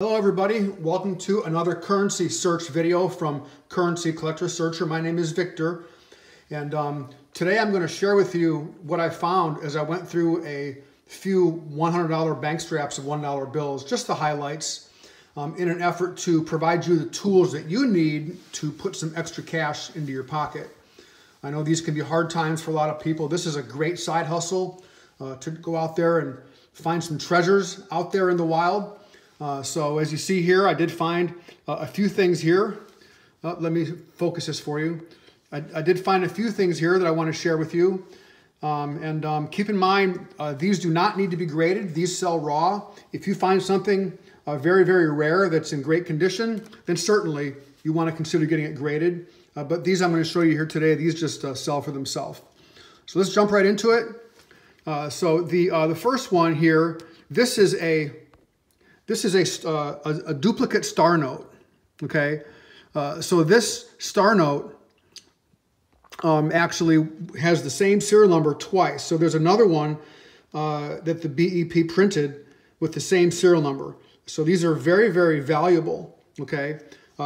Hello everybody, welcome to another currency search video from Currency Collector Searcher. My name is Victor, and today I'm going to share with you what I found as I went through a few $100 bank straps of $1 bills, just the highlights, in an effort to provide you the tools that you need to put some extra cash into your pocket. I know these can be hard times for a lot of people. This is a great side hustle to go out there and find some treasures out there in the wild. So as you see here, I did find a few things here. Let me focus this for you. I did find a few things here that I want to share with you. Keep in mind, these do not need to be graded. These sell raw. If you find something very, very rare that's in great condition, then certainly you want to consider getting it graded. But these I'm going to show you here today, these just sell for themselves. So let's jump right into it. So the first one here, this is a duplicate star note, okay? So this star note actually has the same serial number twice. So there's another one that the BEP printed with the same serial number. So these are very, very valuable, okay?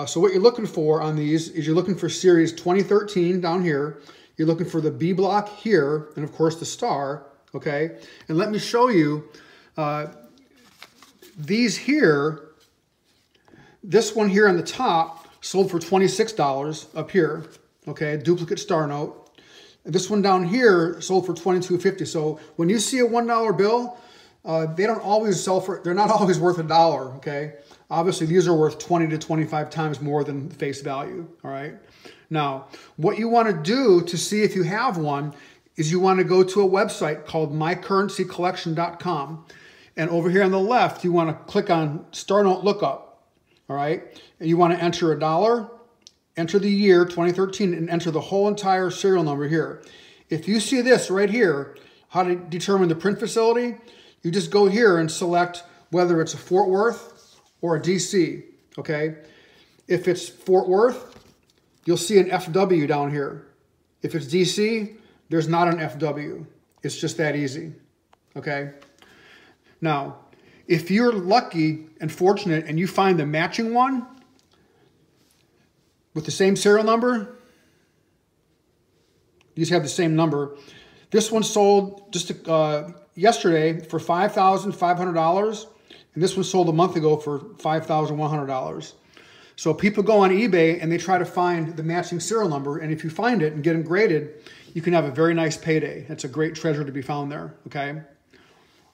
So what you're looking for on these is you're looking for series 2013 down here. You're looking for the B block here, and of course the star, okay? And let me show you these here, this one here on the top sold for $26 up here, okay, duplicate star note. And this one down here sold for $22.50. So when you see a $1 bill, they don't always sell for, they're not always worth $1, okay? Obviously these are worth 20 to 25 times more than face value, all right? Now, what you want to do to see if you have one is you want to go to a website called mycurrencycollection.com. And over here on the left, you want to click on Star Note Lookup, all right? And you want to enter $1, enter the year, 2013, and enter the whole entire serial number here. If you see this right here, how to determine the print facility, you just go here and select whether it's a Fort Worth or a DC, okay? If it's Fort Worth, you'll see an FW down here. If it's DC, there's not an FW. It's just that easy, okay? Now, if you're lucky and fortunate and you find the matching one with the same serial number, these have the same number. This one sold just yesterday for $5,500, and this one sold a month ago for $5,100. So people go on eBay and they try to find the matching serial number, and if you find it and get them graded, you can have a very nice payday. It's a great treasure to be found there, okay?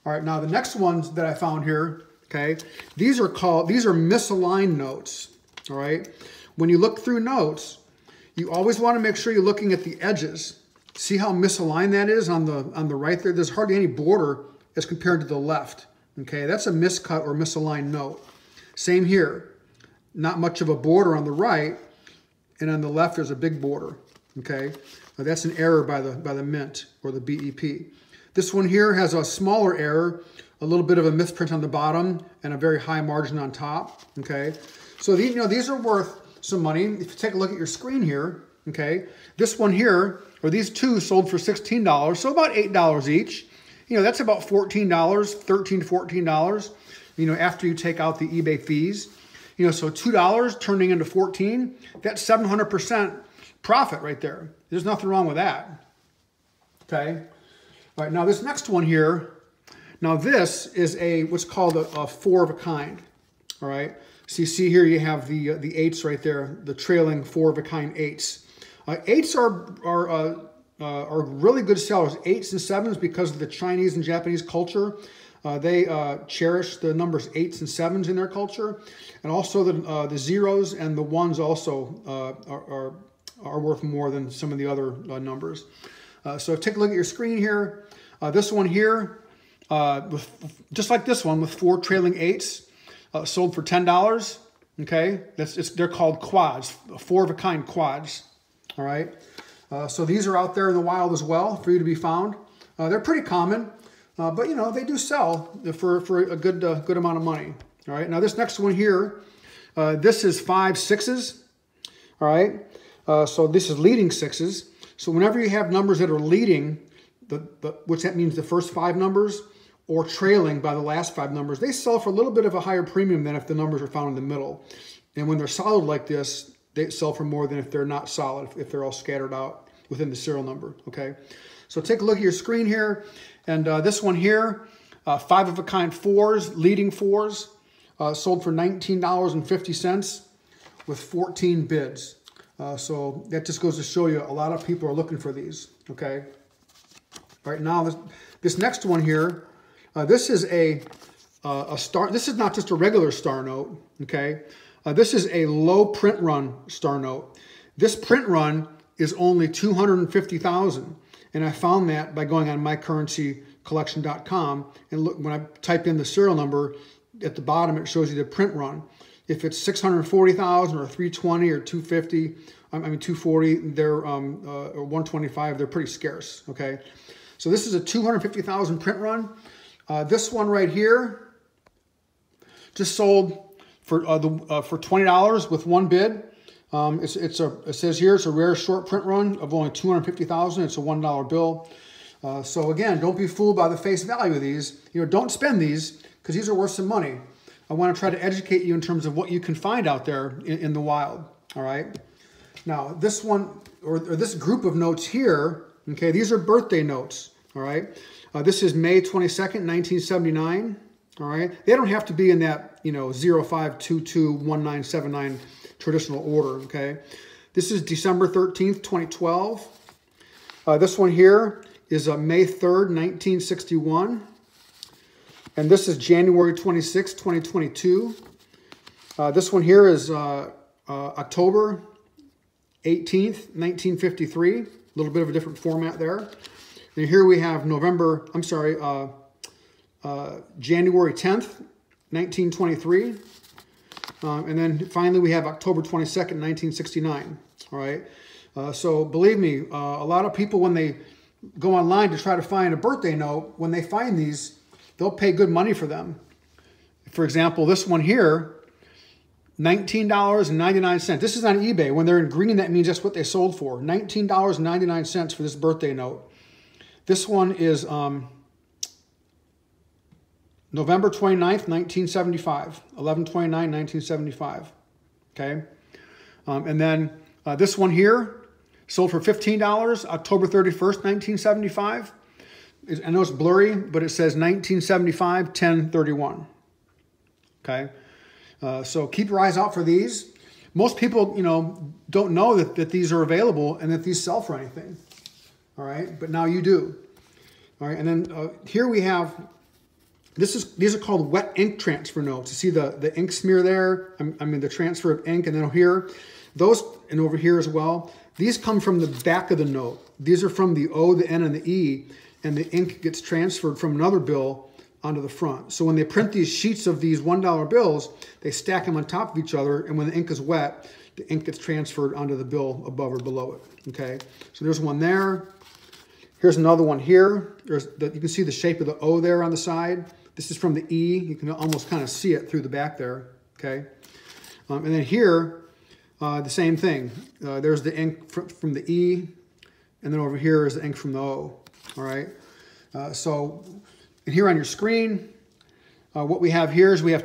All right, now the next ones that I found here, okay, these are misaligned notes, all right? When you look through notes, you always want to make sure you're looking at the edges. See how misaligned that is on the right there? There's hardly any border as compared to the left, okay? That's a miscut or misaligned note. Same here, not much of a border on the right, and on the left there's a big border, okay? Now that's an error by the mint or the BEP. This one here has a smaller error, a little bit of a misprint on the bottom, and a very high margin on top, okay? So these are worth some money. If you take a look at your screen here, okay, this one here, or these two sold for $16, so about $8 each. That's about $14, $13 to $14, after you take out the eBay fees. So $2 turning into $14, that's 700% profit right there. There's nothing wrong with that, okay? All right, now this next one here, now this is what's called a four of a kind, all right? So you see here you have the eights right there, the trailing four of a kind eights. Eights are really good sellers, 8s and 7s, because of the Chinese and Japanese culture. They cherish the numbers 8s and 7s in their culture, and also the zeros and the ones also are worth more than some of the other numbers. So take a look at your screen here. This one here, just like this one with 4 trailing 8s, sold for $10. Okay, they're called quads, 4 of a kind quads. All right, so these are out there in the wild as well for you to be found. They're pretty common, but they do sell for a good amount of money. All right, now this next one here, this is 5 6s. All right, so this is leading 6s. So whenever you have numbers that are leading, which that means the first 5 numbers, or trailing by the last 5 numbers, they sell for a little bit of a higher premium than if the numbers are found in the middle. And when they're solid like this, they sell for more than if they're not solid, if they're all scattered out within the serial number, okay? So take a look at your screen here. And this one here, 5-of-a-kind 4s, leading 4s, sold for $19.50 with 14 bids. So that just goes to show you a lot of people are looking for these, okay? All right, now this next one here, this is a star. This is not just a regular star note, okay? This is a low print run star note. This print run is only $250,000, and I found that by going on mycurrencycollection.com and look. When I type in the serial number at the bottom, it shows you the print run. If it's 640,000 or 320 or 250, I mean 240, they're or 125, they're pretty scarce. Okay, so this is a 250,000 print run. This one right here just sold for $20 with 1 bid. It says here it's a rare short print run of only 250,000. It's a $1 bill. So again, don't be fooled by the face value of these. You know, don't spend these because these are worth some money. I want to try to educate you in terms of what you can find out there in the wild. All right. Now this one or this group of notes here. Okay, these are birthday notes. All right. This is May 22nd, 1979. All right. They don't have to be in that 05221979 traditional order. Okay. This is December 13th, 2012. This one here is May 3rd, 1961. And this is January 26th, 2022. This one here is October 18th, 1953. A little bit of a different format there. And here we have January 10th, 1923. And then finally we have October 22nd, 1969. All right. So believe me, a lot of people, when they go online to try to find a birthday note, when they find these, they'll pay good money for them. For example, this one here, $19.99. This is on eBay. When they're in green, that means that's what they sold for. $19.99 for this birthday note. This one is November 29th, 1975. 11/29/1975. Okay. And then this one here sold for $15, October 31st, 1975. I know it's blurry, but it says 1975, 10/31. Okay. So keep your eyes out for these. Most people, don't know that these are available and that these sell for anything. All right. But now you do. All right. And then here we have, these are called wet ink transfer notes. You see the ink smear there? I mean the transfer of ink, and then here, those, and over here as well. These come from the back of the note. These are from the O, the N, and the E, and the ink gets transferred from another bill onto the front. So when they print these sheets of these $1 bills, they stack them on top of each other, and when the ink is wet, the ink gets transferred onto the bill above or below it. Okay, so there's one there. Here's another one here. You can see the shape of the O there on the side. This is from the E. You can almost kind of see it through the back there. Okay, and then here, the same thing. There's the ink from the E, and then over here is the ink from the O. All right. So, and here on your screen, what we have here is we have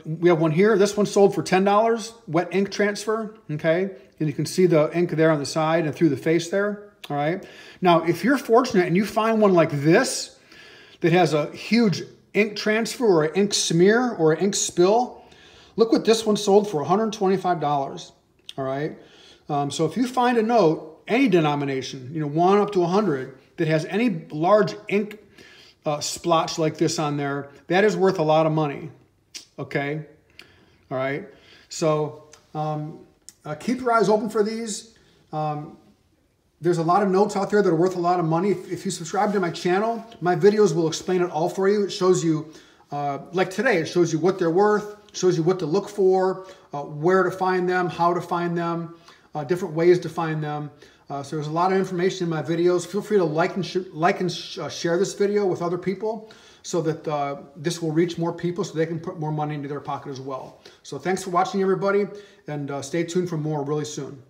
we have one here. This one sold for $10, wet ink transfer. Okay, and you can see the ink there on the side and through the face there. All right. Now, if you're fortunate and you find one like this that has a huge ink transfer or an ink smear or an ink spill, look what this one sold for, $125. All right. So if you find a note, any denomination, 1 up to 100, that has any large ink splotch like this on there, that is worth a lot of money. Okay. All right. So keep your eyes open for these. There's a lot of notes out there that are worth a lot of money. If you subscribe to my channel, my videos will explain it all for you. It shows you, like today, it shows you what they're worth, shows you what to look for, where to find them, how to find them, different ways to find them. So there's a lot of information in my videos. Feel free to like and share this video with other people so that this will reach more people so they can put more money into their pocket as well. So thanks for watching, everybody, and stay tuned for more really soon.